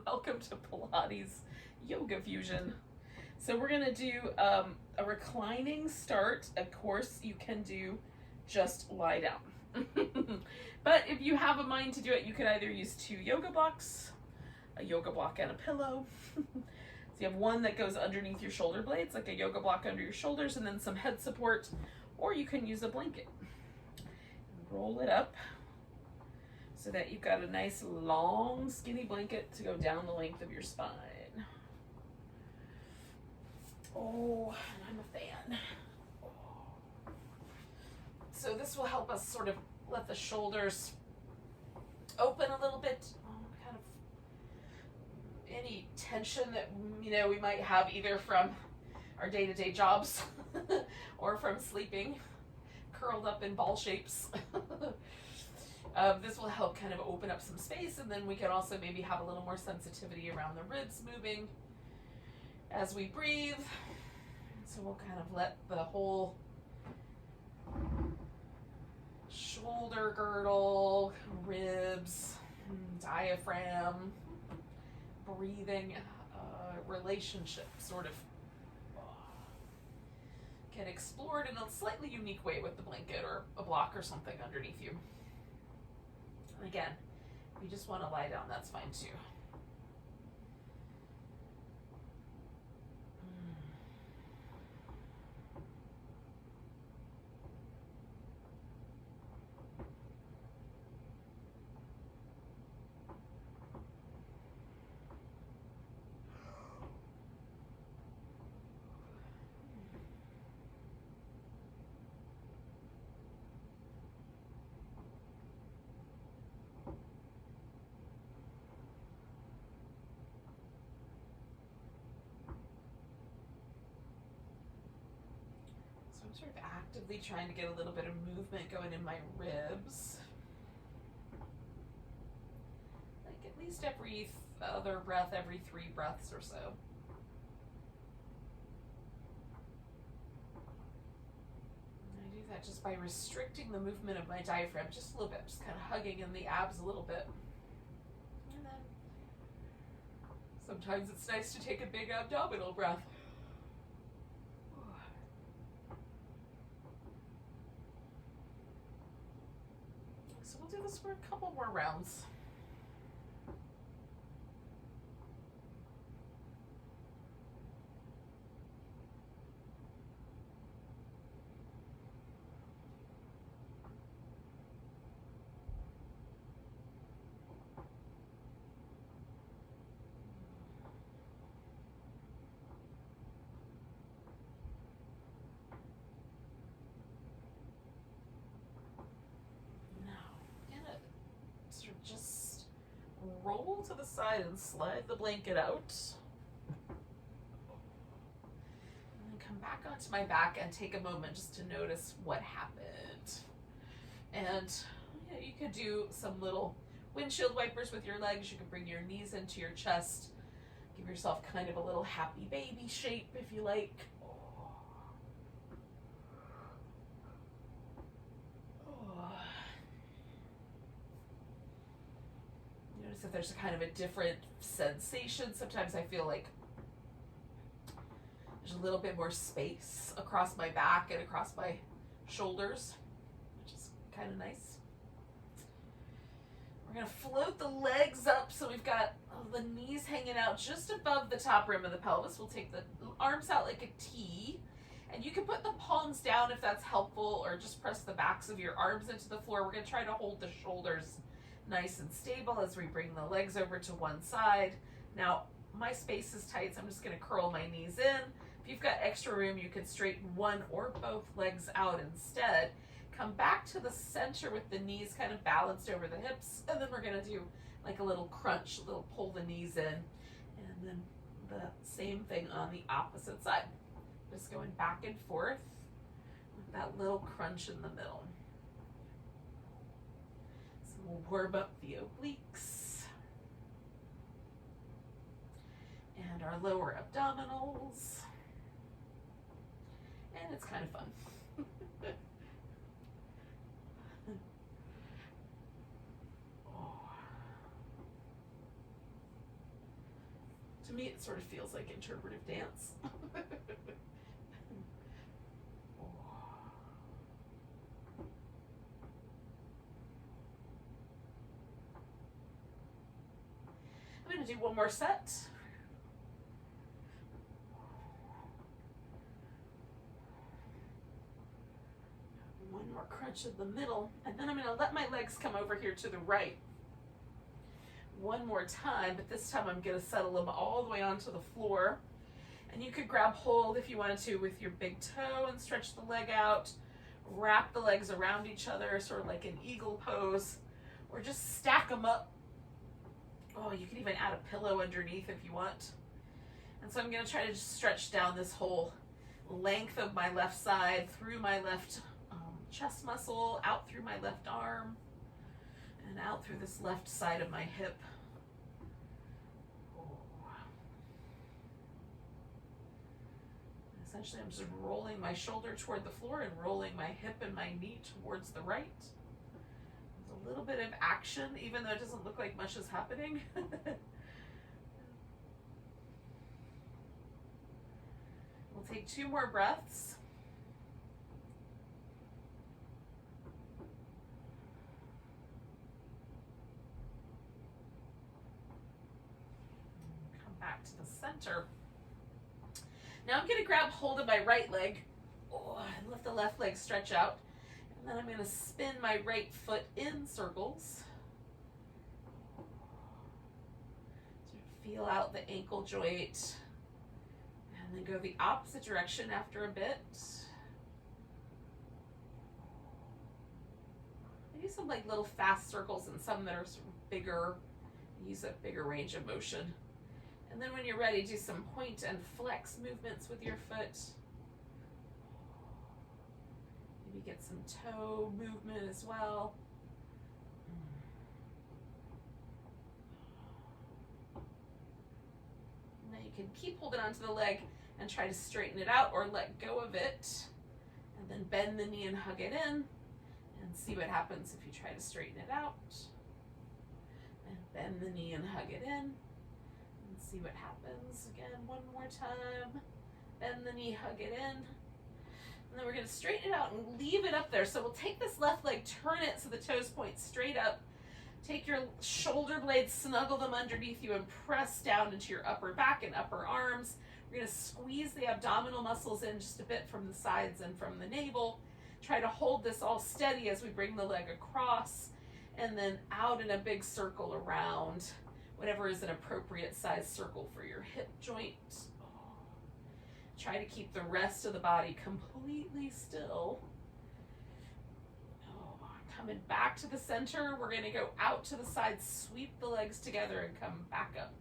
Welcome to Pilates Yoga Fusion. So we're gonna do a reclining start. Of course, you can do just lie down. But if you have a mind to do it, you could either use 2 yoga blocks, a yoga block and a pillow. So you have one that goes underneath your shoulder blades, like a yoga block under your shoulders, and then some head support, or you can use a blanket. Roll it up so that you've got a nice long skinny blanket to go down the length of your spine. Oh, and I'm a fan. So this will help us sort of let the shoulders open a little bit, kind of any tension that we might have either from our day-to-day jobs or from sleeping curled up in ball shapes. This will help kind of open up some space, and then we can also maybe have a little more sensitivity around the ribs moving as we breathe. So we'll kind of let the whole shoulder girdle, ribs, diaphragm, breathing, relationship sort of get explored in a slightly unique way with the blanket or a block or something underneath you. And again, if you just want to lie down, that's fine too. I'm sort of actively trying to get a little bit of movement going in my ribs. Like at least every other breath, every 3 breaths or so. And I do that just by restricting the movement of my diaphragm just a little bit, just kind of hugging in the abs a little bit. And then sometimes it's nice to take a big abdominal breath. So we'll do this for a couple more rounds. Just roll to the side and slide the blanket out. And then come back onto my back and take a moment just to notice what happened. And you could do some little windshield wipers with your legs. You could bring your knees into your chest. Give yourself kind of a little happy baby shape if you like. If there's a kind of a different sensation. Sometimes I feel like there's a little bit more space across my back and across my shoulders, which is kind of nice. We're going to float the legs up so we've got the knees hanging out just above the top rim of the pelvis. We'll take the arms out like a T, and you can put the palms down if that's helpful, or just press the backs of your arms into the floor. We're going to try to hold the shoulders nice and stable as we bring the legs over to one side. Now, my space is tight, so I'm just going to curl my knees in. If you've got extra room, you could straighten one or both legs out instead. Come back to the center with the knees kind of balanced over the hips, and then we're going to do like a little crunch, a little pull the knees in, and then the same thing on the opposite side. Just going back and forth with that little crunch in the middle. We'll warm up the obliques and our lower abdominals, and it's kind of fun. To me, it sort of feels like interpretive dance. I'm going to do one more set. One more crunch in the middle, and then I'm going to let my legs come over here to the right. One more time, but this time I'm going to settle them all the way onto the floor. And you could grab hold if you wanted to with your big toe and stretch the leg out. Wrap the legs around each other, sort of like an eagle pose, or just stack them up. Oh, you can even add a pillow underneath if you want. And so I'm going to try to just stretch down this whole length of my left side, through my left chest muscle, out through my left arm, and out through this left side of my hip. Essentially, I'm just rolling my shoulder toward the floor and rolling my hip and my knee towards the right. There's a little bit of action, even though it doesn't look like much is happening. We'll take 2 more breaths. Come back to the center. Now I'm going to grab hold of my right leg and let the left leg stretch out. And then I'm going to spin my right foot in circles. Sort of feel out the ankle joint. And then go the opposite direction after a bit. I do some like little fast circles and some that are sort of bigger. Use a bigger range of motion. And then when you're ready, do some point and flex movements with your foot. Maybe get some toe movement as well. Now you can keep holding onto the leg and try to straighten it out or let go of it. And then bend the knee and hug it in. And see what happens if you try to straighten it out. And bend the knee and hug it in. See what happens. Again, one more time. Bend the knee, hug it in. And then we're going to straighten it out and leave it up there. So we'll take this left leg, turn it so the toes point straight up. Take your shoulder blades, snuggle them underneath you, and press down into your upper back and upper arms. We're going to squeeze the abdominal muscles in just a bit from the sides and from the navel. Try to hold this all steady as we bring the leg across and then out in a big circle around. Whatever is an appropriate size circle for your hip joint. Try to keep the rest of the body completely still. Coming back to the center, we're going to go out to the side, sweep the legs together, and come back up.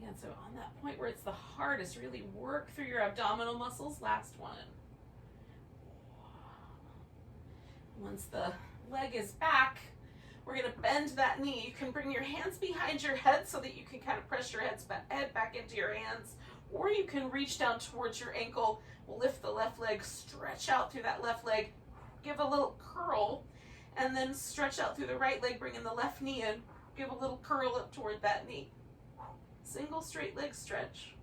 Again, so on that point where it's the hardest, really work through your abdominal muscles. Last one. Once the leg is back, we're going to bend that knee. You can bring your hands behind your head so that you can kind of press your head back into your hands, or you can reach down towards your ankle, lift the left leg, stretch out through that left leg, give a little curl, and then stretch out through the right leg, bring in the left knee in, give a little curl up toward that knee. Single straight leg stretch.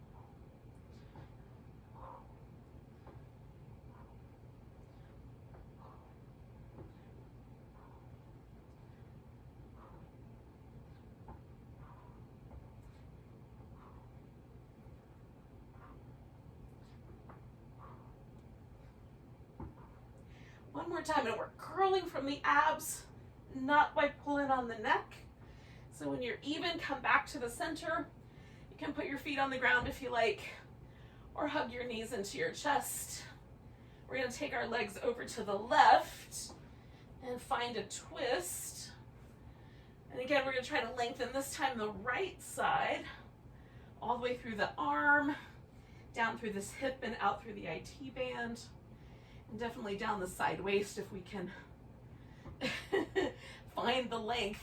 One more time, and we're curling from the abs, not by pulling on the neck. So when you're even, come back to the center. You can put your feet on the ground if you like, or hug your knees into your chest. We're going to take our legs over to the left and find a twist. And again, we're going to try to lengthen this time the right side, all the way through the arm, down through this hip and out through the IT band. And definitely down the side waist if we can find the length.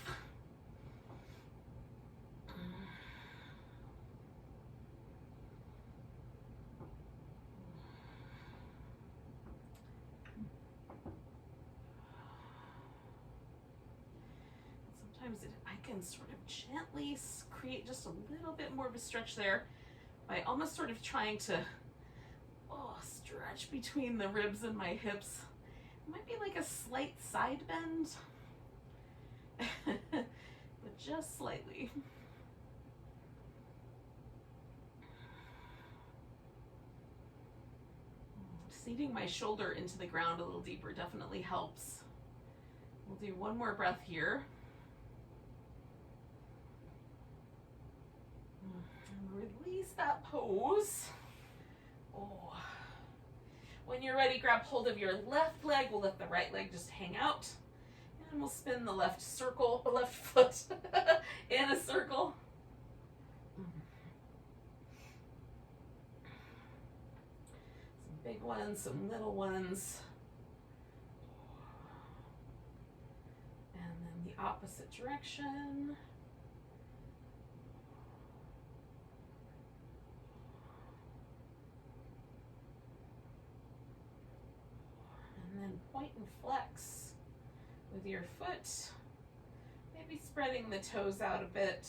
sometimes I can sort of gently create just a little bit more of a stretch there by almost sort of trying to stretch between the ribs and my hips. It might be like a slight side bend, but just slightly. Seating my shoulder into the ground a little deeper definitely helps. We'll do one more breath here. And release that pose. Oh. When you're ready, grab hold of your left leg. We'll let the right leg just hang out. And we'll spin the left foot in a circle. Some big ones, some little ones. And then the opposite direction. And then point and flex with your foot, maybe spreading the toes out a bit.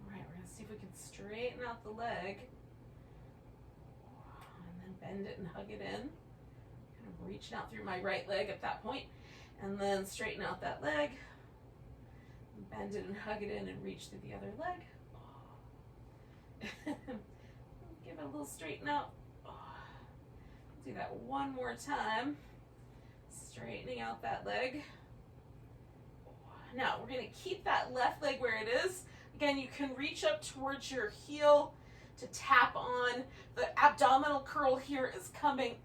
All right, we're going to see if we can straighten out the leg. Bend it and hug it in. Kind of reaching out through my right leg at that point, and then straighten out that leg. Bend it and hug it in and reach through the other leg. Give it a little straighten out. Do that one more time. Straightening out that leg. Now we're going to keep that left leg where it is. Again, you can reach up towards your heel to tap on. The abdominal curl here is coming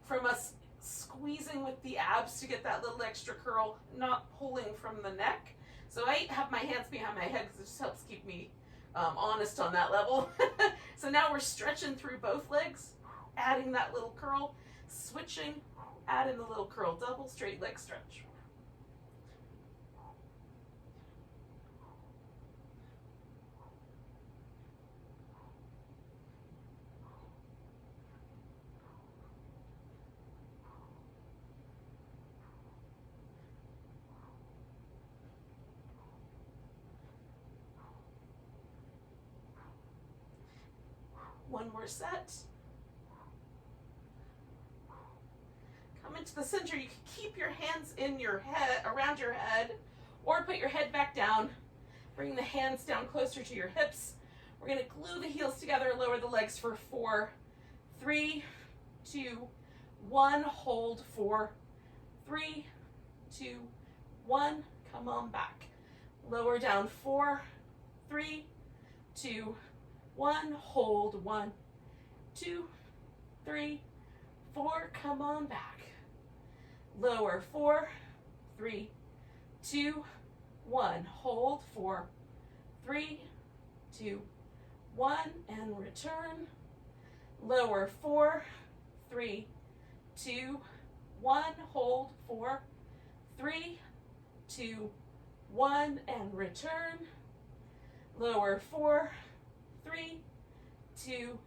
from us squeezing with the abs to get that little extra curl, not pulling from the neck. So I have my hands behind my head because it just helps keep me honest on that level. So now we're stretching through both legs, adding that little curl, switching, adding the little curl, double straight leg stretch. One more set. Come into the center. You can keep your hands in your head, around your head, or put your head back down. Bring the hands down closer to your hips. We're going to glue the heels together, lower the legs for 4, 3, 2, 1. Hold 4, 3, 2, 1. Come on back. Lower down 4, 3, 2, 1, hold 1, 2, 3, 4, come on back. Lower 4, 3, 2, 1, hold 4, 3, 2, 1, and return. Lower 4, 3, 2, 1, hold 4, 3, 2, 1, and return. Lower 4, 3, 2,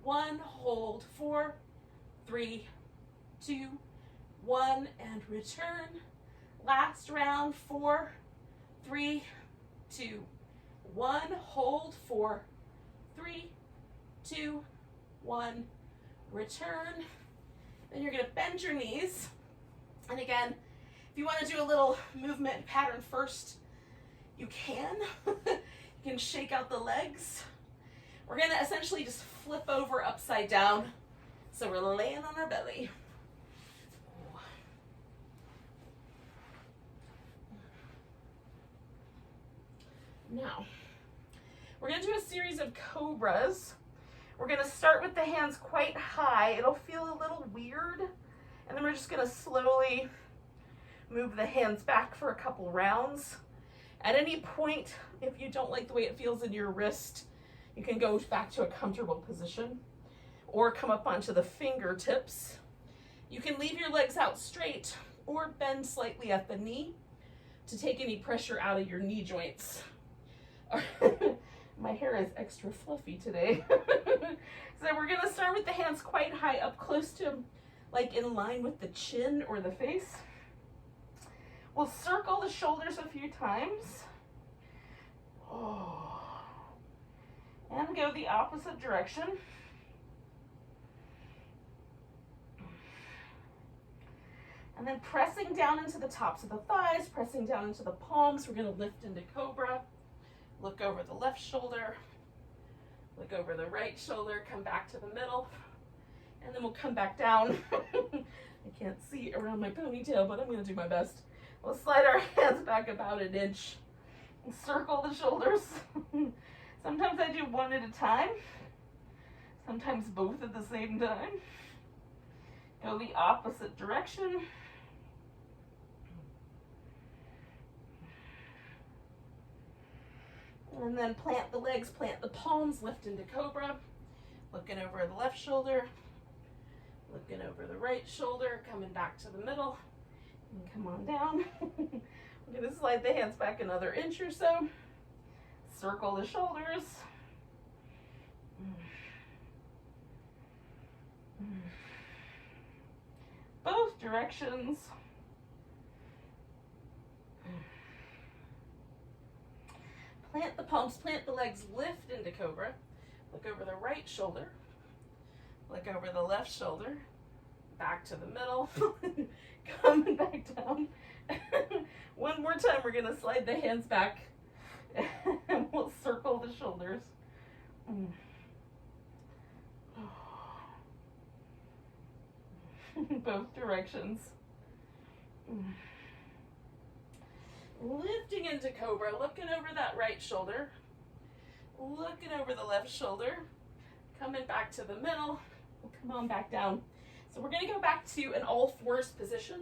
1, hold 4, 3, 2, 1, and return. Last round, 4, 3, 2, 1, hold 4, 3, 2, 1, return. Then you're going to bend your knees. And again, if you want to do a little movement pattern first, you can. You can shake out the legs. We're going to essentially just flip over upside down. So we're laying on our belly. Now, we're going to do a series of Cobras. We're going to start with the hands quite high. It'll feel a little weird. And then we're just going to slowly move the hands back for a couple rounds. At any point, if you don't like the way it feels in your wrist, you can go back to a comfortable position or come up onto the fingertips. You can leave your legs out straight, or bend slightly at the knee to take any pressure out of your knee joints. My hair is extra fluffy today. So we're gonna start with the hands quite high up, close to, like in line with the chin or the face. We'll circle the shoulders a few times. Oh. And go the opposite direction. And then pressing down into the tops of the thighs, pressing down into the palms. We're going to lift into Cobra. Look over the left shoulder. Look over the right shoulder. Come back to the middle. And then we'll come back down. I can't see around my ponytail, but I'm going to do my best. We'll slide our hands back about an inch. And circle the shoulders. Sometimes I do one at a time. Sometimes both at the same time. Go the opposite direction. And then plant the legs, plant the palms, lift into Cobra. Looking over the left shoulder. Looking over the right shoulder, coming back to the middle. And come on down. We're going to slide the hands back another inch or so. Circle the shoulders. Both directions. Plant the palms, plant the legs, lift into Cobra. Look over the right shoulder. Look over the left shoulder. Back to the middle. Coming back down. One more time, we're going to slide the hands back. And we'll circle the shoulders. Both directions. Lifting into Cobra, looking over that right shoulder, looking over the left shoulder, coming back to the middle. We'll come on back down. So we're going to go back to an all fours position.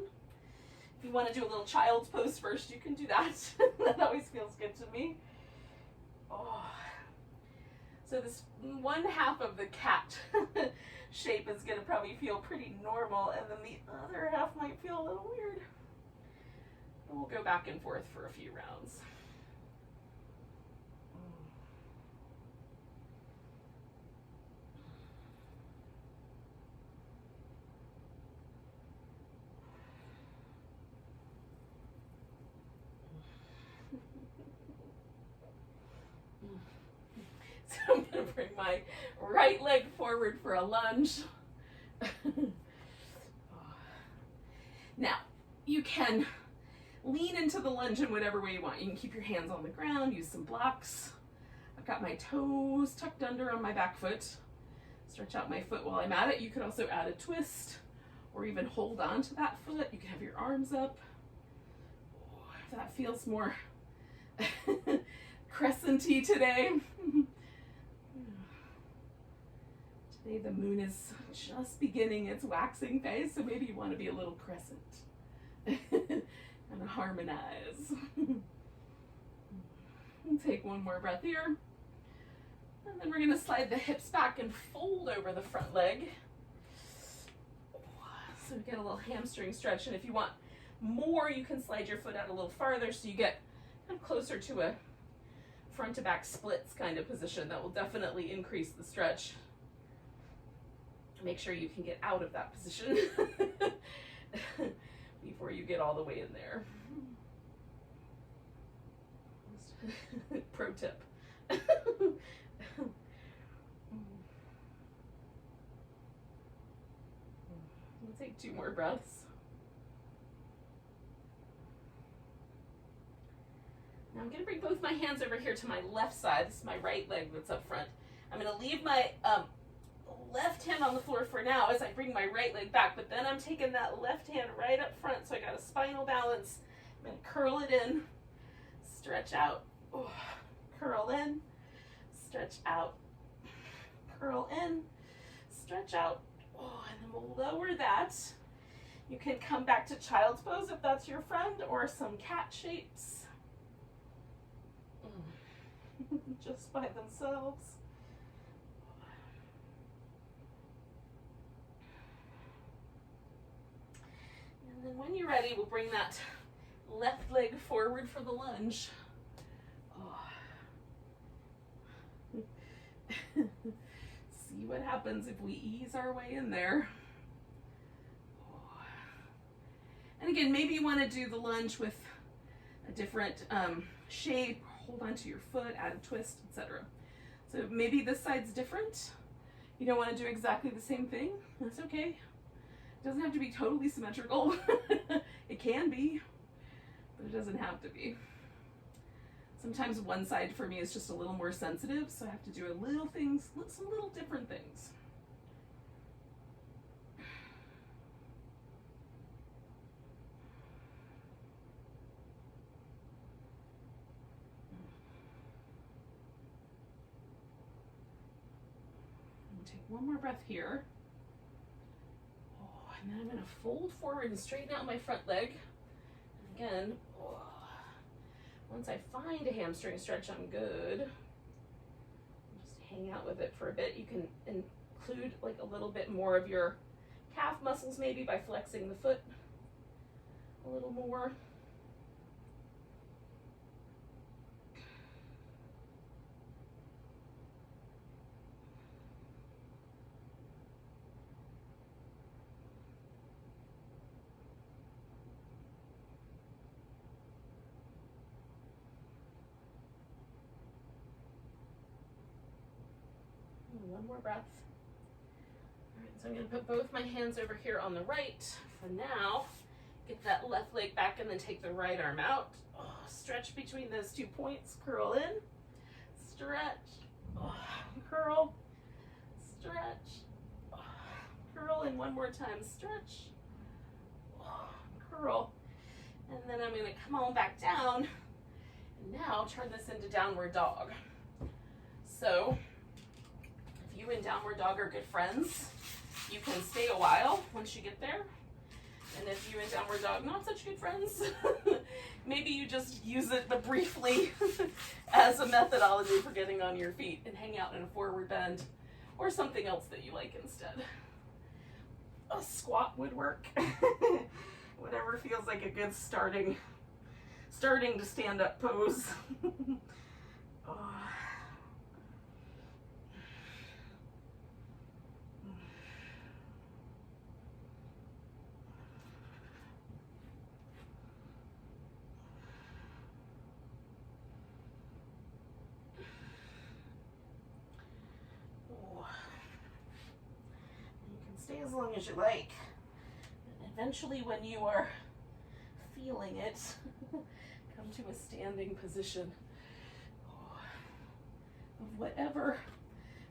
If you want to do a little child's pose first, you can do that. That always feels good to me. Oh. So this one half of the cat shape is going to probably feel pretty normal, and then the other half might feel a little weird. And we'll go back and forth for a few rounds. So I'm going to bring my right leg forward for a lunge. Now, you can lean into the lunge in whatever way you want. You can keep your hands on the ground, use some blocks. I've got my toes tucked under on my back foot. Stretch out my foot while I'm at it. You could also add a twist or even hold on to that foot. You can have your arms up. If that feels more crescent-y today. Today the moon is just beginning its waxing phase, so maybe you want to be a little crescent and harmonize. Take one more breath here. And then we're going to slide the hips back and fold over the front leg. So we get a little hamstring stretch, and if you want more, you can slide your foot out a little farther so you get kind of closer to a front to back splits kind of position. That will definitely increase the stretch. Make sure you can get out of that position before you get all the way in there. Pro tip. We'll take 2 more breaths. Now I'm going to bring both my hands over here to my left side. This is my right leg that's up front. I'm going to leave my left hand on the floor for now as I bring my right leg back, but then I'm taking that left hand right up front, so I got a spinal balance. I'm going to curl it in, stretch out, curl in, stretch out, curl in, stretch out, and then we'll lower that. You can come back to child's pose if that's your friend, or some cat shapes just by themselves. then when you're ready, we'll bring that left leg forward for the lunge. Oh. See what happens if we ease our way in there. Oh. And again, maybe you want to do the lunge with a different shape. Hold onto your foot, add a twist, etc. So maybe this side's different. You don't want to do exactly the same thing. That's okay. It doesn't have to be totally symmetrical. It can be, but it doesn't have to be. Sometimes one side for me is just a little more sensitive, so I have to do some little different things. Take one more breath here. Oh, and then I'm going to fold forward and straighten out my front leg. And again, oh, once I find a hamstring stretch, I'm good. Just hang out with it for a bit. You can include like a little bit more of your calf muscles maybe by flexing the foot a little more. One more breath. All right, so I'm going to put both my hands over here on the right for now. Get that left leg back and then take the right arm out. Oh, stretch between those 2 points. Curl in. Stretch. Oh, curl. Stretch. Oh, curl in one more time. Stretch. Oh, curl. And then I'm going to come on back down. And now turn this into downward dog. So you and downward dog are good friends. You can stay a while once you get there. And if you and downward dog not such good friends, maybe you just use it but briefly as a methodology for getting on your feet and hang out in a forward bend or something else that you like instead. A squat would work. Whatever feels like a good starting to stand up pose. Oh. Stay as long as you like. And eventually, when you are feeling it, come to a standing position of whatever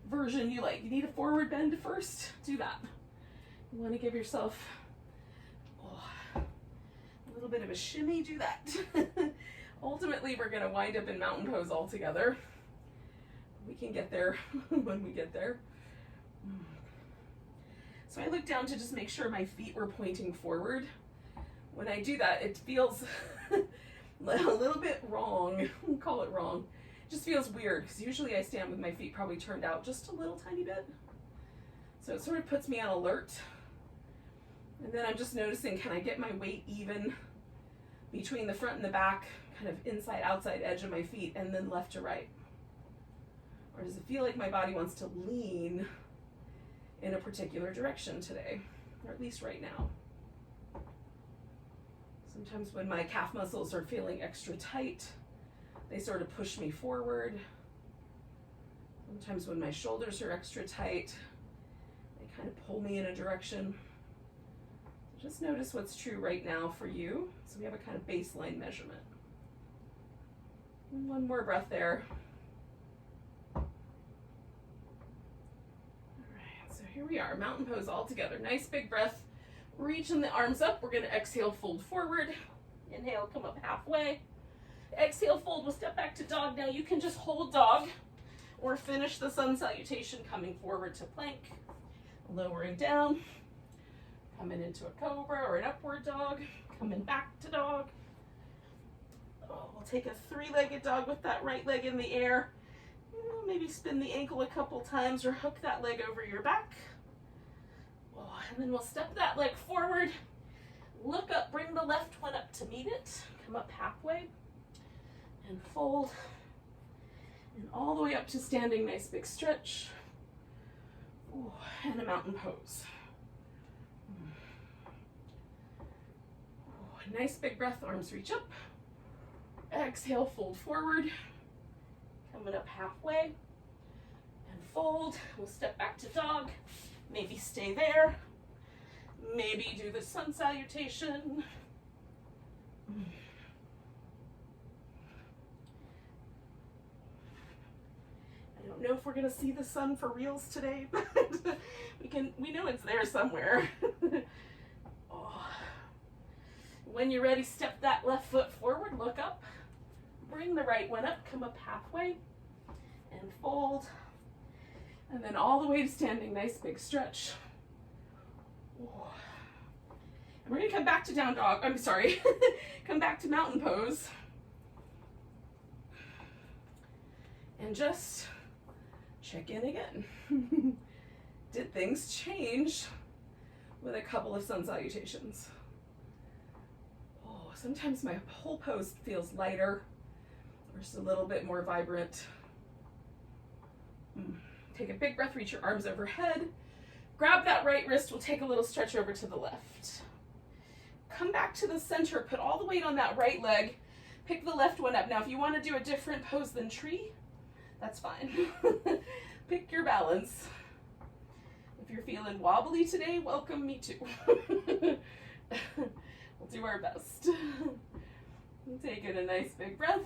version you like. You need a forward bend first? Do that. You want to give yourself a little bit of a shimmy? Do that. Ultimately, we're going to wind up in mountain pose altogether. We can get there when we get there. So I look down to just make sure my feet were pointing forward. When I do that, it feels a little bit wrong. We'll call it wrong. It just feels weird because usually I stand with my feet probably turned out just a little tiny bit. So it sort of puts me on alert. And then I'm just noticing, can I get my weight even between the front and the back, kind of inside, outside edge of my feet, and then left to right? Or does it feel like my body wants to lean in a particular direction today, or at least right now? Sometimes when my calf muscles are feeling extra tight, they sort of push me forward. Sometimes when my shoulders are extra tight, they kind of pull me in a direction. So just notice what's true right now for you, so we have a kind of baseline measurement. And one more breath there. Here we are, mountain pose all together. Nice big breath. Reaching the arms up. We're going to exhale, fold forward. Inhale, come up halfway. Exhale, fold. We'll step back to dog. Now you can just hold dog or finish the sun salutation coming forward to plank. Lowering down. Coming into a cobra or an upward dog. Coming back to dog. Oh, we'll take a three-legged dog with that right leg in the air. Maybe spin the ankle a couple times or hook that leg over your back. Oh, and then we'll step that leg forward, Look up, bring the left one up to meet it. Come up halfway and fold. And all the way up to standing, nice big stretch. Ooh, and a mountain pose. Ooh, nice big breath, arms reach up. Exhale, fold forward. Coming up halfway and fold. We'll step back to dog. Maybe stay there. Maybe do the sun salutation. I don't know if we're gonna see the sun for reals today, but we know it's there somewhere. Oh. When you're ready, step that left foot forward, look up, bring the right one up, come up halfway and fold. And then all the way to standing, nice big stretch. And we're gonna come back to down dog, I'm sorry, come back to mountain pose. And just check in again. Did things change with a couple of sun salutations? Oh, sometimes my whole pose feels lighter or just a little bit more vibrant. Take a big breath, reach your arms overhead. Grab that right wrist, we'll take a little stretch over to the left. Come back to the center, put all the weight on that right leg. Pick the left one up. Now, if you want to do a different pose than tree, that's fine. Pick your balance. If you're feeling wobbly today, welcome, me too. We'll do our best. Take in a nice big breath.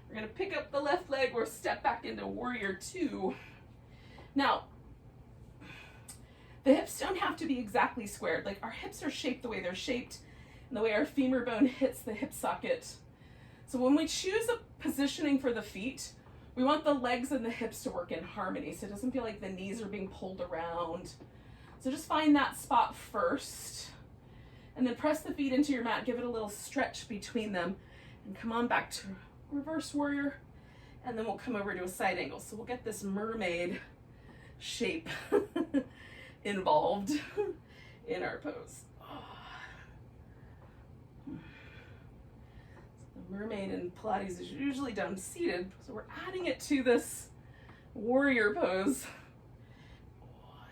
We're gonna pick up the left leg or step back into warrior two. Now, the hips don't have to be exactly squared. Like, our hips are shaped the way they're shaped and the way our femur bone hits the hip socket. So when we choose a positioning for the feet, we want the legs and the hips to work in harmony so it doesn't feel like the knees are being pulled around. So just find that spot first and then press the feet into your mat, give it a little stretch between them and come on back to reverse warrior, and then we'll come over to a side angle. So we'll get this mermaid shape involved in our pose. So the mermaid in Pilates is usually done seated, so we're adding it to this warrior pose.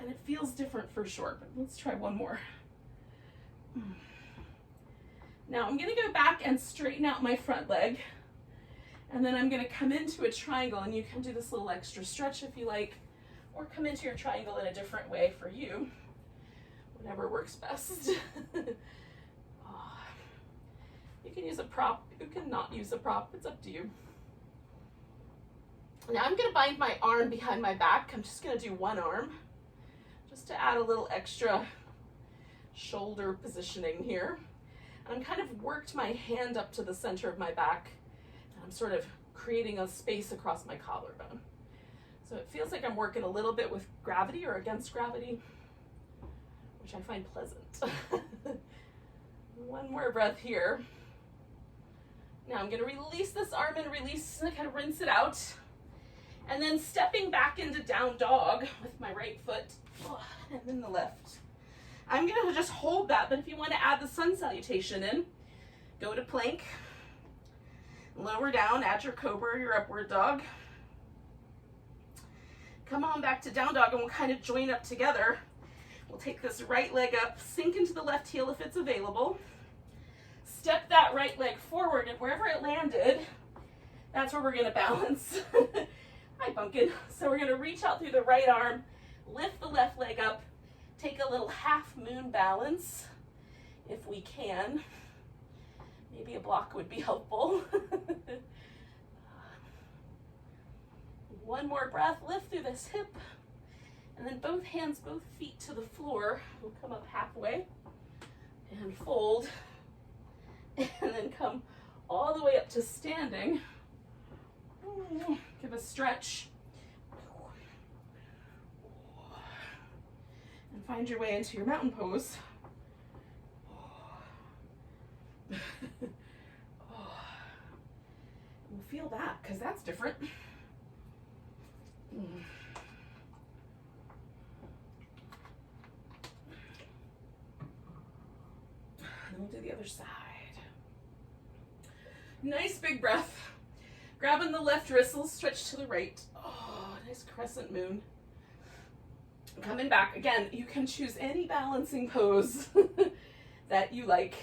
And it feels different for sure, but let's try one more. Now I'm gonna go back and straighten out my front leg. And then I'm gonna come into a triangle, and you can do this little extra stretch if you like, or come into your triangle in a different way for you, whatever works best. You can use a prop, you can not use a prop, it's up to you. Now I'm gonna bind my arm behind my back. I'm just gonna do one arm, just to add a little extra shoulder positioning here. And I'm kind of worked my hand up to the center of my back. I'm sort of creating a space across my collarbone. So it feels like I'm working a little bit with gravity or against gravity, which I find pleasant. One more breath here. Now I'm gonna release this arm and release, and kind of rinse it out. And then stepping back into down dog with my right foot, and then the left. I'm gonna just hold that, but if you wanna add the sun salutation in, go to plank. Lower down, add your Cobra or your upward dog. Come on back to down dog, and we'll kind of join up together. We'll take this right leg up, sink into the left heel if it's available. Step that right leg forward, and wherever it landed, that's where we're gonna balance. Hi, pumpkin. So we're gonna reach out through the right arm, lift the left leg up, take a little half moon balance, if we can. Maybe a block would be helpful. One more breath, lift through this hip, and then both hands, both feet to the floor. We'll come up halfway and fold, and then come all the way up to standing. Give a stretch. And find your way into your mountain pose. We'll feel that, because that's different. other side. Nice big breath. Grabbing the left wrist, stretch to the right. Oh, nice crescent moon. Coming back. Again, you can choose any balancing pose that you like.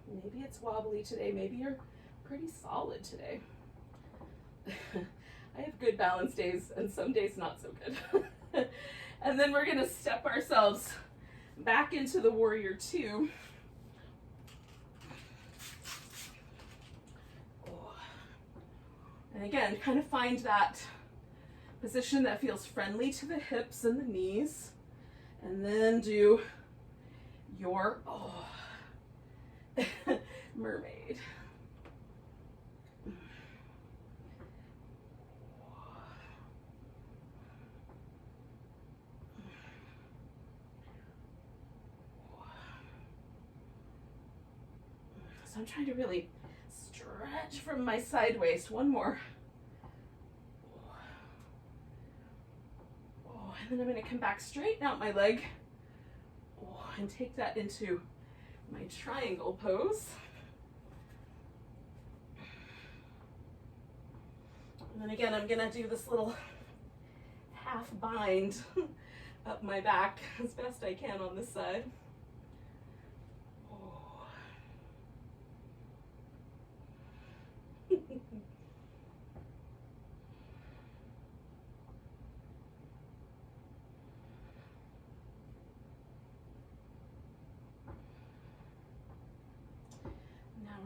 Maybe it's wobbly today. Maybe you're pretty solid today. I have good balance days and some days not so good. And then we're gonna step ourselves back into the warrior two. And again, kind of find that position that feels friendly to the hips and the knees. And then do your mermaid. So I'm trying to really stretch from my side waist. One more. And then I'm going to come back, straighten out my leg, and take that into my triangle pose. And then again, I'm going to do this little half bind up my back as best I can on this side.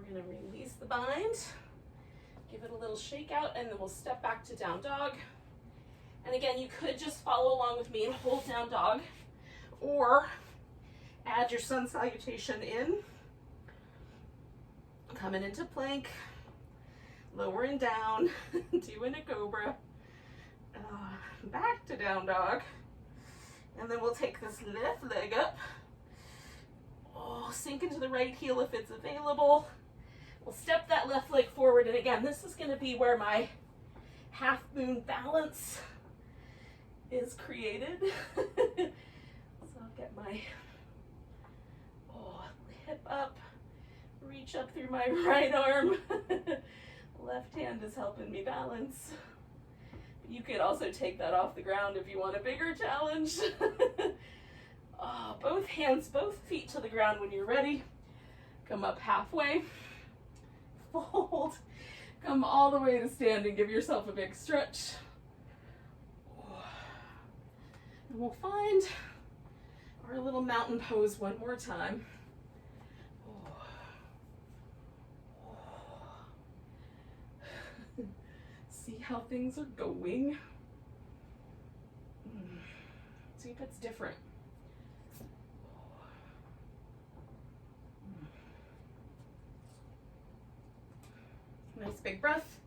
We're going to release the bind, give it a little shake out, and then we'll step back to down dog. And again, you could just follow along with me and hold down dog, or add your sun salutation in, coming into plank, lowering down, doing a cobra, back to down dog, and then we'll take this left leg up, sink into the right heel if it's available. We'll step that left leg forward, and again, this is going to be where my half moon balance is created. So I'll get my hip up, reach up through my right arm. Left hand is helping me balance. You could also take that off the ground if you want a bigger challenge. Both hands, both feet to the ground when you're ready. Come up halfway. Fold, come all the way to stand and give yourself a big stretch. And we'll find our little mountain pose one more time. See how things are going. See if it's different. Nice big breath,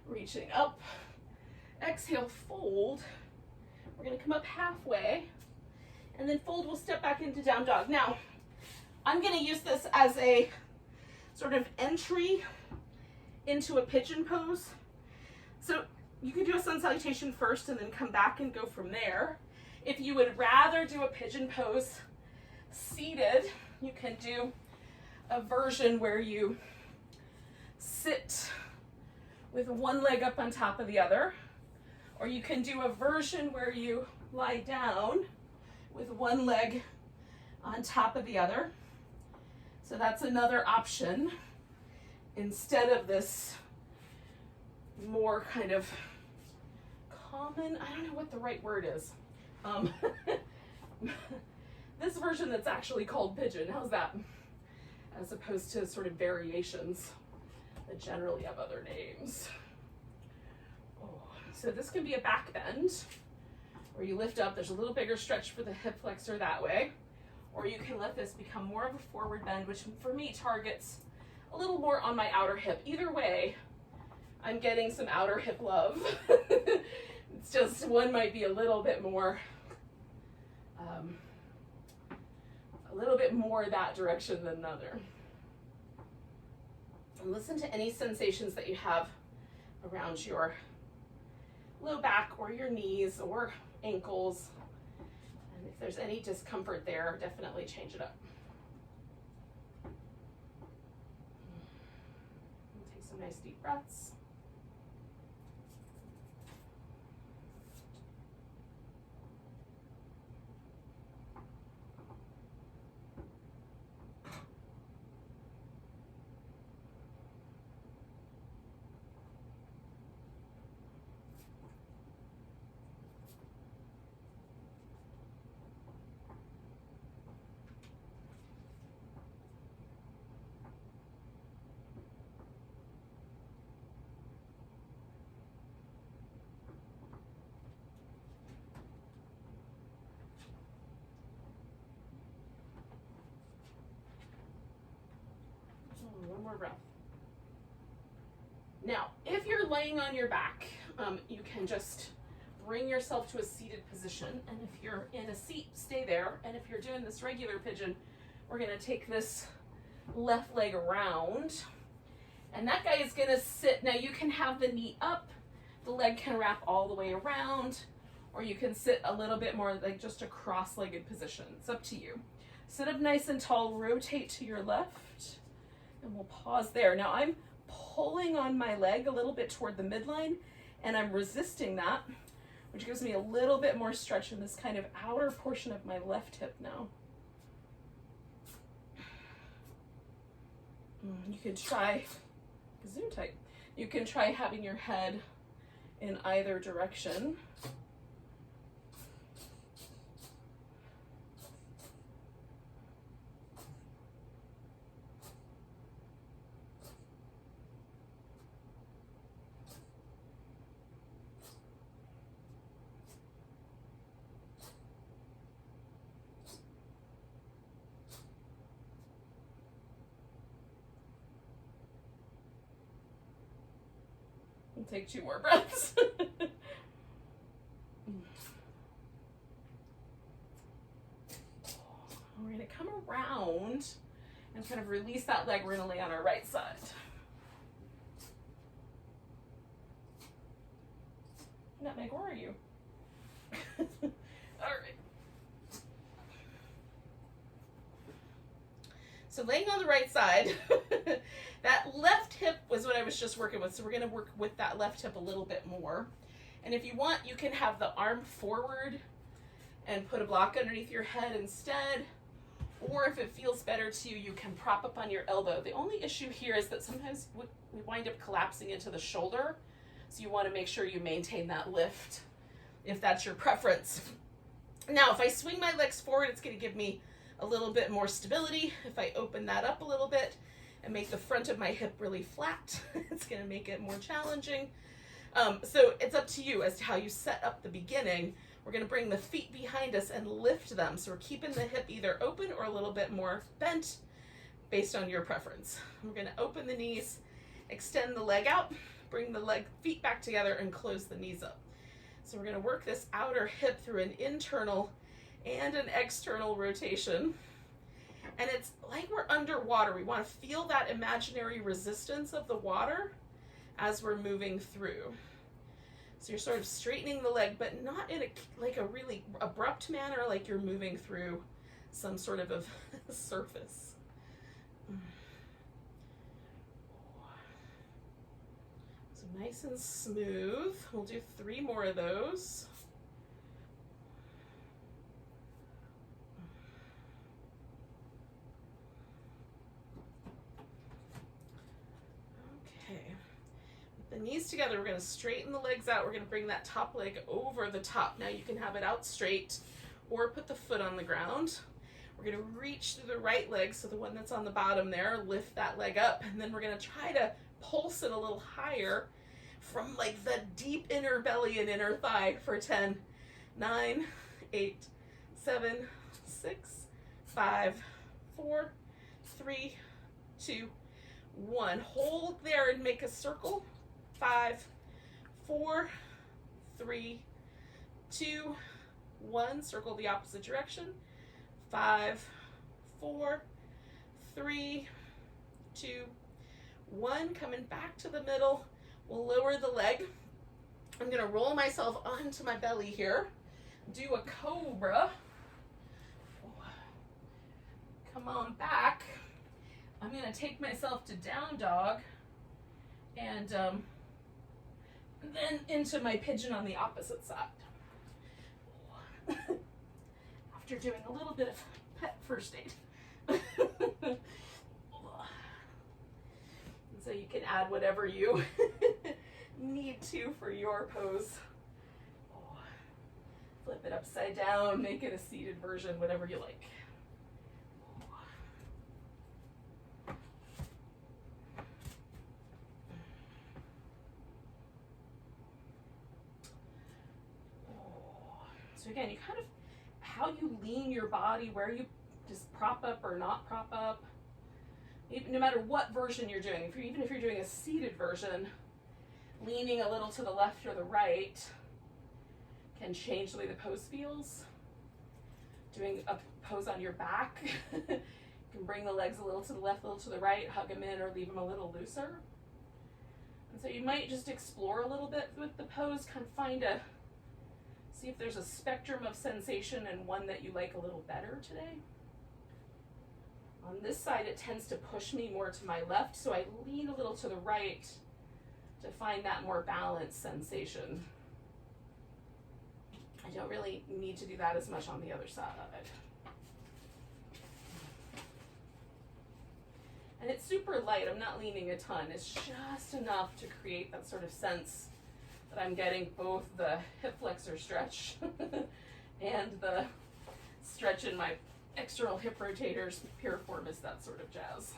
reaching up. Exhale, fold. We're gonna come up halfway, and then fold, we'll step back into down dog. Now, I'm gonna use this as a sort of entry into a pigeon pose. So you can do a sun salutation first and then come back and go from there. If you would rather do a pigeon pose seated, you can do a version where you sit with one leg up on top of the other, or you can do a version where you lie down with one leg on top of the other. So that's another option instead of this more kind of common, I don't know what the right word is. This version that's actually called pigeon, how's that? As opposed to sort of variations that generally have other names. So this can be a back bend, where you lift up, there's a little bigger stretch for the hip flexor that way, or you can let this become more of a forward bend, which for me targets a little more on my outer hip. Either way, I'm getting some outer hip love. It's just one might be a little bit more that direction than another. And listen to any sensations that you have around your low back or your knees or ankles. And if there's any discomfort there, definitely change it up. Take some nice deep breaths. One more breath. Now, if you're laying on your back, you can just bring yourself to a seated position. And if you're in a seat, stay there. And if you're doing this regular pigeon, we're going to take this left leg around. And that guy is going to sit. Now, you can have the knee up. The leg can wrap all the way around. Or you can sit a little bit more like just a cross-legged position. It's up to you. Sit up nice and tall. Rotate to your left. And we'll pause there. Now I'm pulling on my leg a little bit toward the midline, and I'm resisting that, which gives me a little bit more stretch in this kind of outer portion of my left hip now. You can try, zoom tight. You can try having your head in either direction. Take 2 more breaths. We're going to come around and kind of release that leg. We're going to lay on our right side. Nutmeg, where are you? All right. So laying on the right side, that left hip was what I was just working with. So we're going to work with that left hip a little bit more. And if you want, you can have the arm forward and put a block underneath your head instead. Or if it feels better to you, you can prop up on your elbow. The only issue here is that sometimes we wind up collapsing into the shoulder. So you want to make sure you maintain that lift if that's your preference. Now, if I swing my legs forward, it's going to give me a little bit more stability. If I open that up a little bit and make the front of my hip really flat, it's going to make it more challenging. So it's up to you as to how you set up the beginning. We're going to bring the feet behind us and lift them. So we're keeping the hip either open or a little bit more bent based on your preference. We're going to open the knees, extend the leg out, bring the feet back together and close the knees up. So we're going to work this outer hip through an internal and an external rotation. And it's like we're underwater. We want to feel that imaginary resistance of the water as we're moving through. So you're sort of straightening the leg, but not in a really abrupt manner, like you're moving through some sort of a surface. So nice and smooth. We'll do 3 more of those. The knees together, we're going to straighten the legs out. We're going to bring that top leg over the top. Now you can have it out straight or put the foot on the ground. We're going to reach through the right leg, so the one that's on the bottom there, lift that leg up, and then we're going to try to pulse it a little higher from like the deep inner belly and inner thigh for 10, 9, 8, 7, 6, 5, 4, 3, 2, 1. Hold there and make a circle. 5, 4, 3, 2, 1. Circle the opposite direction. 5, 4, 3, 2, 1. Coming back to the middle. We'll lower the leg. I'm going to roll myself onto my belly here. do a Cobra. Come on back. I'm going to take myself to down dog and then into my pigeon on the opposite side. After doing a little bit of pet first aid. And so you can add whatever you need to for your pose. Flip it upside down, make it a seated version, whatever you like. So again, you kind of, how you lean your body, where you just prop up or not prop up, no matter what version you're doing, even if you're doing a seated version, leaning a little to the left or the right can change the way the pose feels. Doing a pose on your back, you can bring the legs a little to the left, a little to the right, hug them in or leave them a little looser. And so you might just explore a little bit with the pose, kind of see if there's a spectrum of sensation and one that you like a little better today. On this side, it tends to push me more to my left, so I lean a little to the right to find that more balanced sensation. I don't really need to do that as much on the other side. And it's super light, I'm not leaning a ton. It's just enough to create that sort of sense that I'm getting both the hip flexor stretch and the stretch in my external hip rotators, piriformis, that sort of jazz.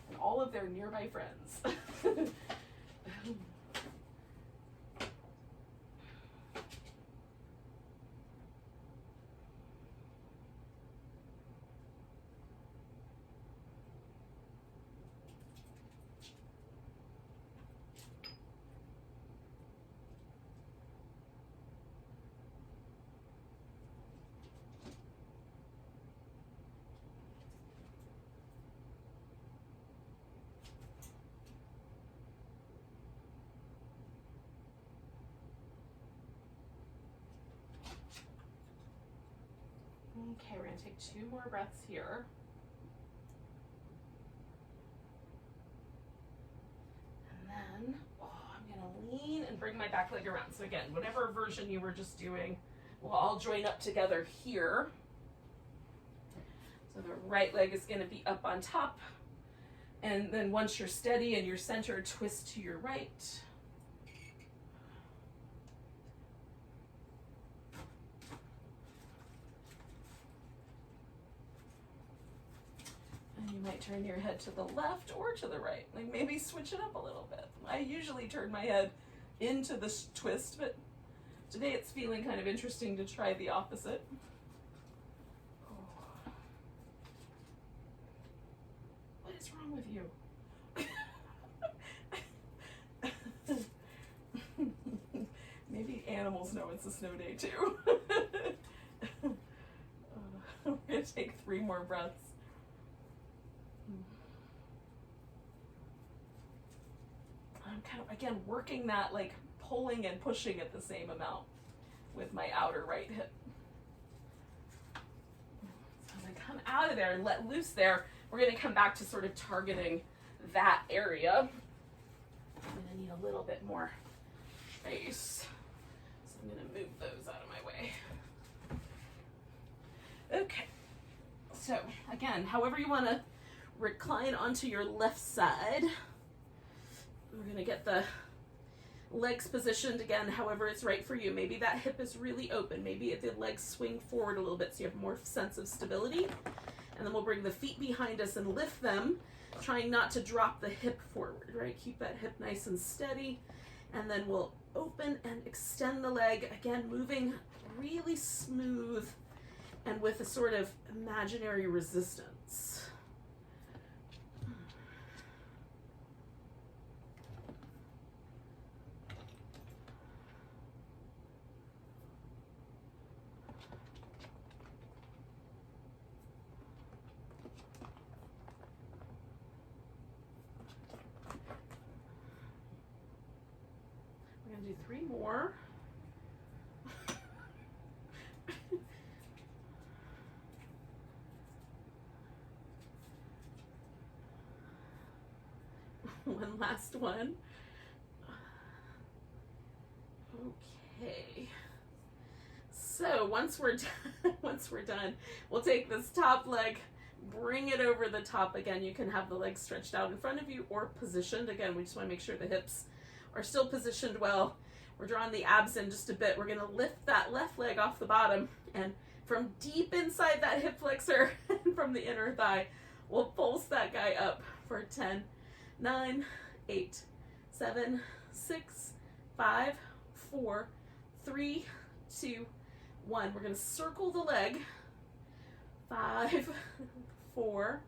And all of their nearby friends. Okay, we're going to take 2 more breaths here. And then, I'm going to lean and bring my back leg around. So again, whatever version you were just doing, we'll all join up together here. So the right leg is going to be up on top. And then once you're steady and you're centered, twist to your right. You might turn your head to the left or to the right. Like maybe switch it up a little bit. I usually turn my head into the twist, but today it's feeling kind of interesting to try the opposite. What is wrong with you? Maybe animals know it's a snow day too. We're going to take 3 more breaths. I'm kind of, again, working that like pulling and pushing at the same amount with my outer right hip. So as I come out of there and let loose there, we're going to come back to sort of targeting that area. I'm going to need a little bit more space. So I'm going to move those out of my way. Okay. So again, however you want to recline onto your left side. We're going to get the legs positioned again, however it's right for you. Maybe that hip is really open. Maybe the legs swing forward a little bit so you have more sense of stability. And then we'll bring the feet behind us and lift them, trying not to drop the hip forward, right? Keep that hip nice and steady. And then we'll open and extend the leg, again, moving really smooth and with a sort of imaginary resistance. We're going to do 3 more. One last one. Okay. So once we're done, we'll take this top leg, bring it over the top again. You can have the legs stretched out in front of you or positioned. Again, we just want to make sure the hips are still positioned well. We're drawing the abs in just a bit. We're going to lift that left leg off the bottom, and from deep inside that hip flexor and from the inner thigh, we'll pulse that guy up for 10, 9, 8, 7, 6, 5, 4, 3, 2, 1. We're going to circle the leg. 5, 4,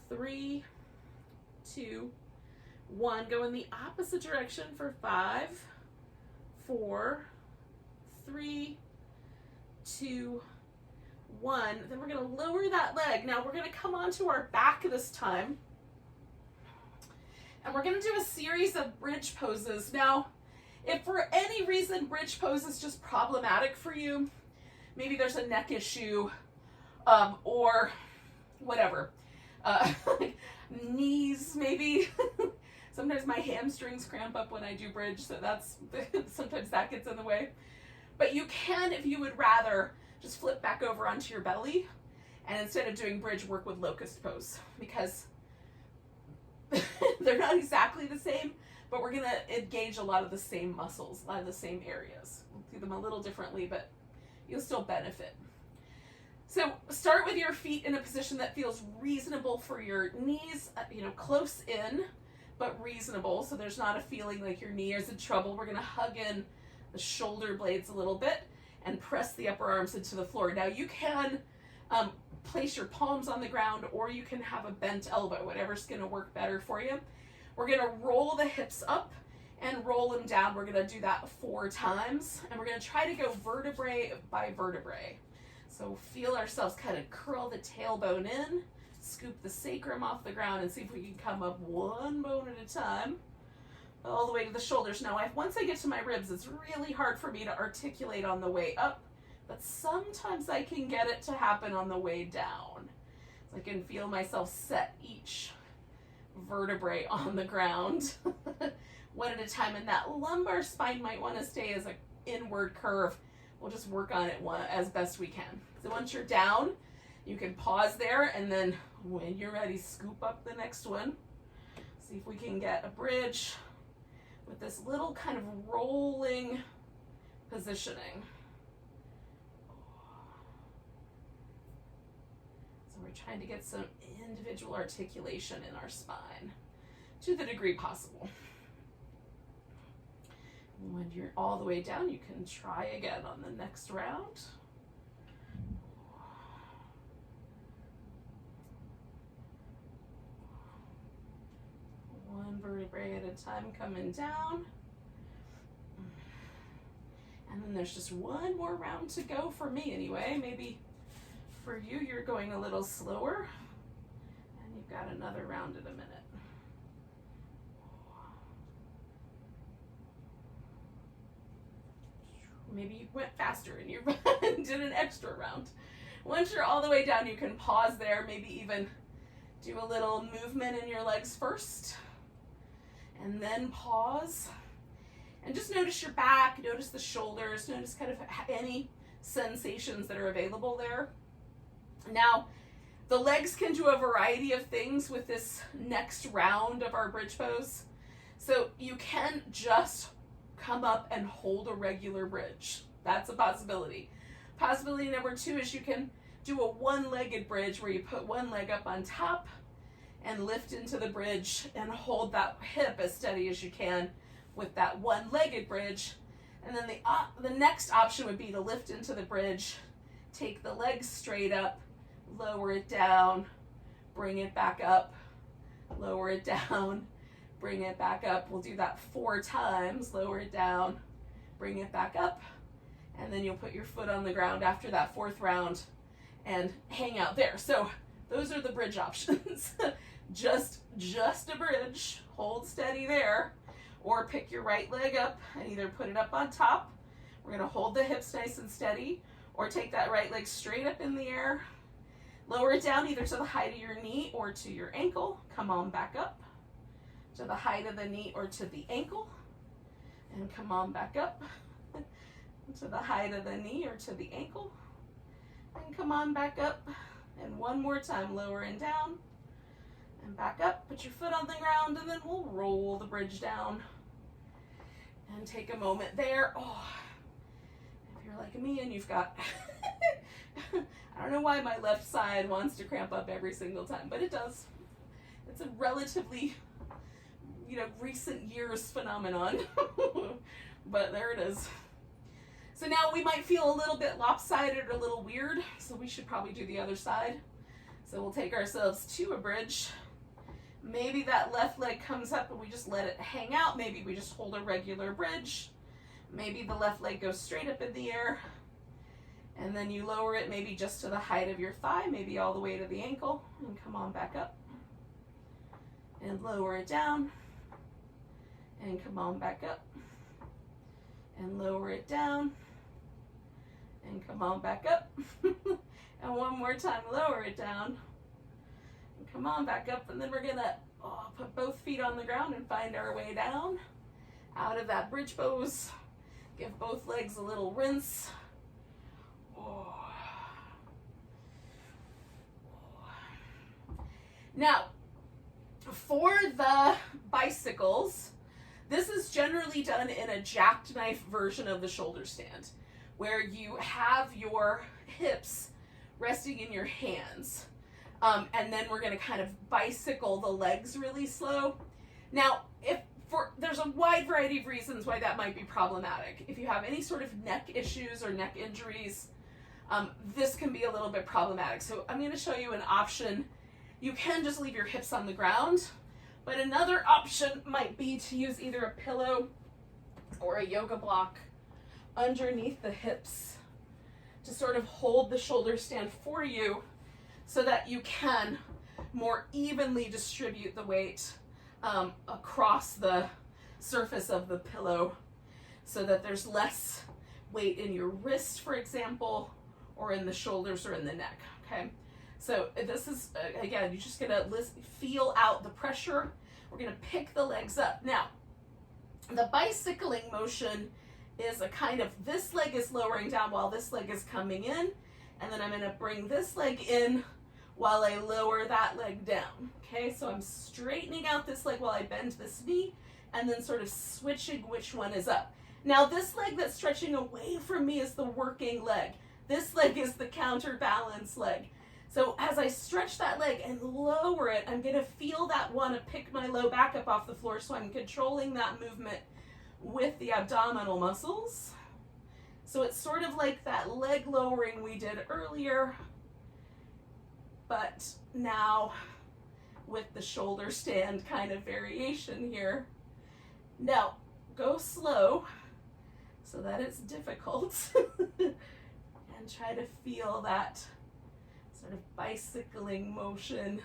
3, 2, 1. Go in the opposite direction for 5, 4, 3, 2, 1. Then we're going to lower that leg. Now we're going to come onto our back this time. And we're going to do a series of bridge poses. Now, if for any reason bridge pose is just problematic for you, maybe there's a neck issue, or whatever, knees maybe. Sometimes my hamstrings cramp up when I do bridge, so that's sometimes that gets in the way. But you can, if you would rather, just flip back over onto your belly, and instead of doing bridge, work with locust pose, because they're not exactly the same, but we're gonna engage a lot of the same muscles, a lot of the same areas. We'll do them a little differently, but you'll still benefit. So start with your feet in a position that feels reasonable for your knees, close in, but reasonable, so there's not a feeling like your knee is in trouble. We're gonna hug in the shoulder blades a little bit and press the upper arms into the floor. Now you can place your palms on the ground, or you can have a bent elbow, whatever's gonna work better for you. We're gonna roll the hips up and roll them down. We're gonna do that 4 times, and we're gonna try to go vertebrae by vertebrae. So feel ourselves kind of curl the tailbone in, scoop the sacrum off the ground, and see if we can come up one bone at a time, all the way to the shoulders. Now, once I get to my ribs, it's really hard for me to articulate on the way up, but sometimes I can get it to happen on the way down. So I can feel myself set each vertebrae on the ground one at a time, and that lumbar spine might want to stay as an inward curve. We'll just work on it as best we can. So once you're down, you can pause there, and then when you're ready, scoop up the next one. See if we can get a bridge with this little kind of rolling positioning. So we're trying to get some individual articulation in our spine to the degree possible. When you're all the way down, you can try again on the next round. One vertebrae at a time coming down. And then there's just one more round to go for me anyway. Maybe for you, you're going a little slower. And you've got another round in a minute. Maybe you went faster and you did an extra round. Once you're all the way down, you can pause there, maybe even do a little movement in your legs first, and then pause. And just notice your back, notice the shoulders, notice kind of any sensations that are available there. Now, the legs can do a variety of things with this next round of our bridge pose. So you can just come up and hold a regular bridge. That's a possibility. Possibility number 2 is you can do a one-legged bridge where you put one leg up on top and lift into the bridge and hold that hip as steady as you can with that one-legged bridge. And then the next option would be to lift into the bridge, take the legs straight up, lower it down, bring it back up, lower it down, bring it back up. We'll do that 4 times. Lower it down, bring it back up, and then you'll put your foot on the ground after that 4th round and hang out there. So those are the bridge options. just a bridge, hold steady there, or pick your right leg up and either put it up on top. We're gonna hold the hips nice and steady, or take that right leg straight up in the air, lower it down either to the height of your knee or to your ankle, come on back up to the height of the knee or to the ankle. And come on back up to the height of the knee or to the ankle. And come on back up. And one more time, lower and down. And back up, put your foot on the ground, and then we'll roll the bridge down. And take a moment there. Oh, if you're like me and you've got, I don't know why my left side wants to cramp up every single time, but it does. It's a relatively, recent years phenomenon, but there it is. So now we might feel a little bit lopsided or a little weird, so we should probably do the other side. So we'll take ourselves to a bridge. Maybe that left leg comes up and we just let it hang out. Maybe we just hold a regular bridge. Maybe the left leg goes straight up in the air. And then you lower it maybe just to the height of your thigh, maybe all the way to the ankle. And come on back up. And lower it down. And come on back up. And lower it down. And come on back up. And one more time, lower it down. And come on back up. And then we're gonna put both feet on the ground and find our way down out of that bridge pose. Give both legs a little rinse. Now, for the bicycles, this is generally done in a jackknife version of the shoulder stand, where you have your hips resting in your hands. And then we're gonna kind of bicycle the legs really slow. Now, there's a wide variety of reasons why that might be problematic. If you have any sort of neck issues or neck injuries, this can be a little bit problematic. So I'm gonna show you an option. You can just leave your hips on the ground, but another option might be to use either a pillow or a yoga block underneath the hips to sort of hold the shoulder stand for you so that you can more evenly distribute the weight across the surface of the pillow so that there's less weight in your wrist, for example, or in the shoulders or in the neck, okay? So this is, again, you're just gonna feel out the pressure. We're gonna pick the legs up. Now, the bicycling motion is a kind of, this leg is lowering down while this leg is coming in, and then I'm gonna bring this leg in while I lower that leg down, okay? So I'm straightening out this leg while I bend this knee, and then sort of switching which one is up. Now, this leg that's stretching away from me is the working leg. This leg is the counterbalance leg. So as I stretch that leg and lower it, I'm gonna feel that want to pick my low back up off the floor, so I'm controlling that movement with the abdominal muscles. So it's sort of like that leg lowering we did earlier, but now with the shoulder stand kind of variation here. Now, go slow so that it's difficult and try to feel that sort of bicycling motion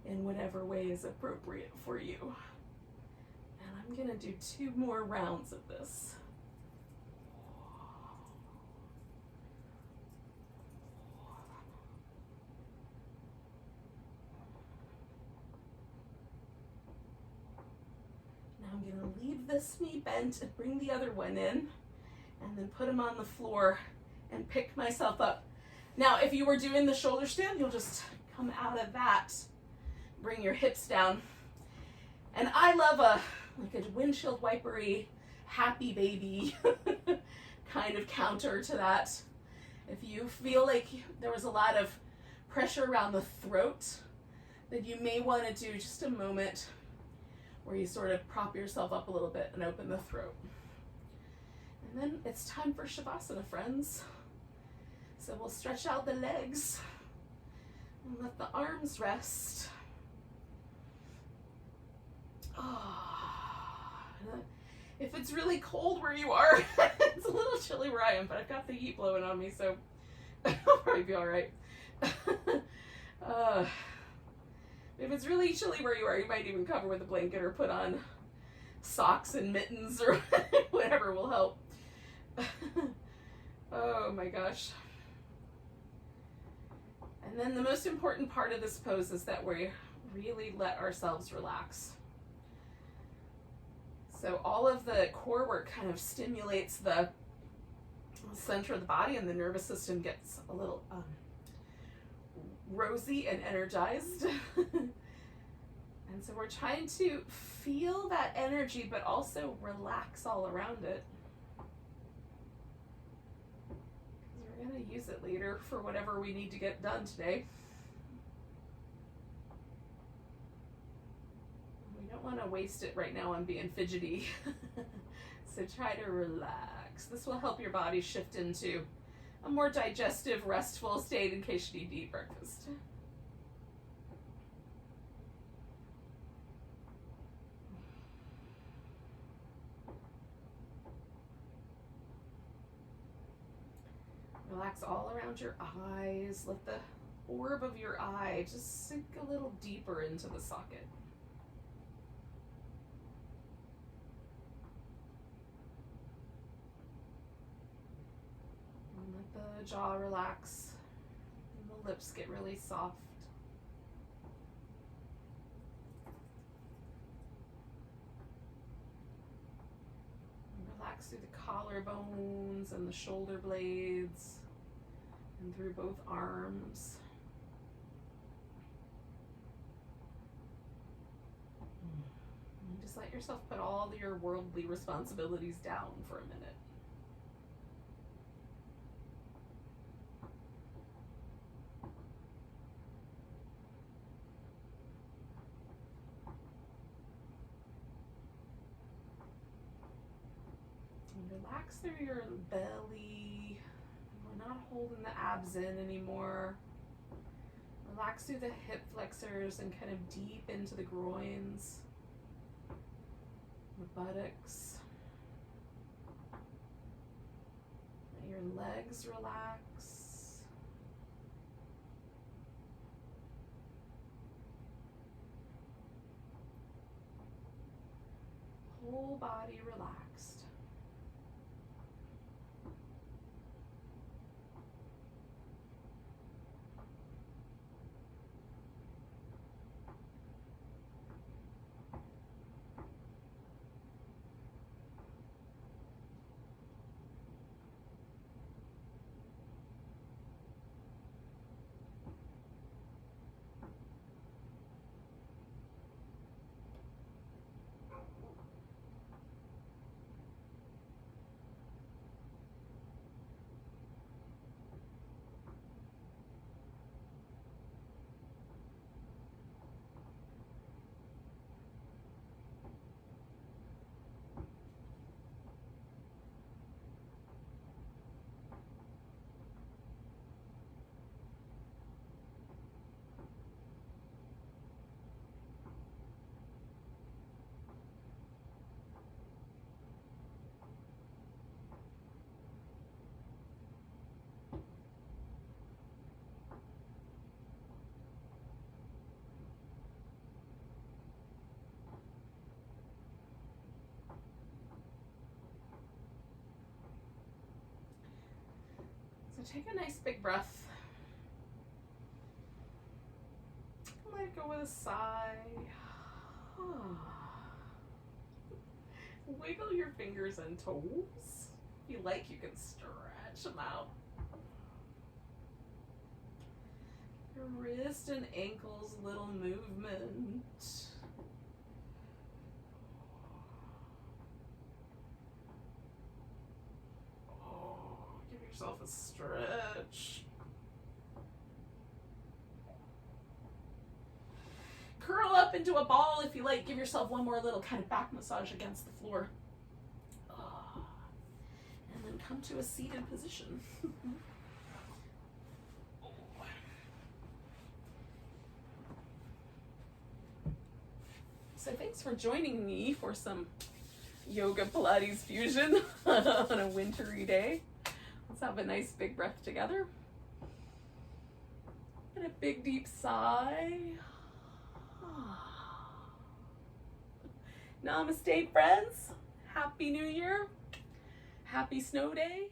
in whatever way is appropriate for you. And I'm gonna do 2 more rounds of this. Now I'm gonna leave this knee bent and bring the other one in, and then put them on the floor and pick myself up. Now, if you were doing the shoulder stand, you'll just come out of that, bring your hips down. And I love a windshield wipery, happy baby kind of counter to that. If you feel like there was a lot of pressure around the throat, then you may want to do just a moment where you sort of prop yourself up a little bit and open the throat. And then it's time for Shavasana, friends. So we'll stretch out the legs and let the arms rest. If it's really cold where you are, it's a little chilly where I am, but I've got the heat blowing on me, so I'll probably be all right. If it's really chilly where you are, you might even cover with a blanket or put on socks and mittens or whatever will help. Oh my gosh. And then the most important part of this pose is that we're really let ourselves relax. So all of the core work kind of stimulates the center of the body, and the nervous system gets a little rosy and energized. And so we're trying to feel that energy, but also relax all around it. Because we're going to use it later for whatever we need to get done today. We don't want to waste it right now on being fidgety. So try to relax. This will help your body shift into a more digestive, restful state in case you need to eat breakfast. Relax all around your eyes. Let the orb of your eye just sink a little deeper into the socket. And let the jaw relax and the lips get really soft. Relax through the collarbones and the shoulder blades and through both arms. And just let yourself put all your worldly responsibilities down for a minute. Relax through your belly. We're not holding the abs in anymore. Relax through the hip flexors and kind of deep into the groins, the buttocks. Let your legs relax. Whole body relaxed. So take a nice big breath. Let it go with a sigh. Wiggle your fingers and toes. If you like, you can stretch them out. Your wrist and ankles, little movement. Give yourself a stretch. Curl up into a ball if you like. Give yourself one more little kind of back massage against the floor. And then come to a seated position. So thanks for joining me for some yoga Pilates fusion on a wintry day. Let's have a nice big breath together. And a big deep sigh. Namaste, friends. Happy New Year. Happy snow day.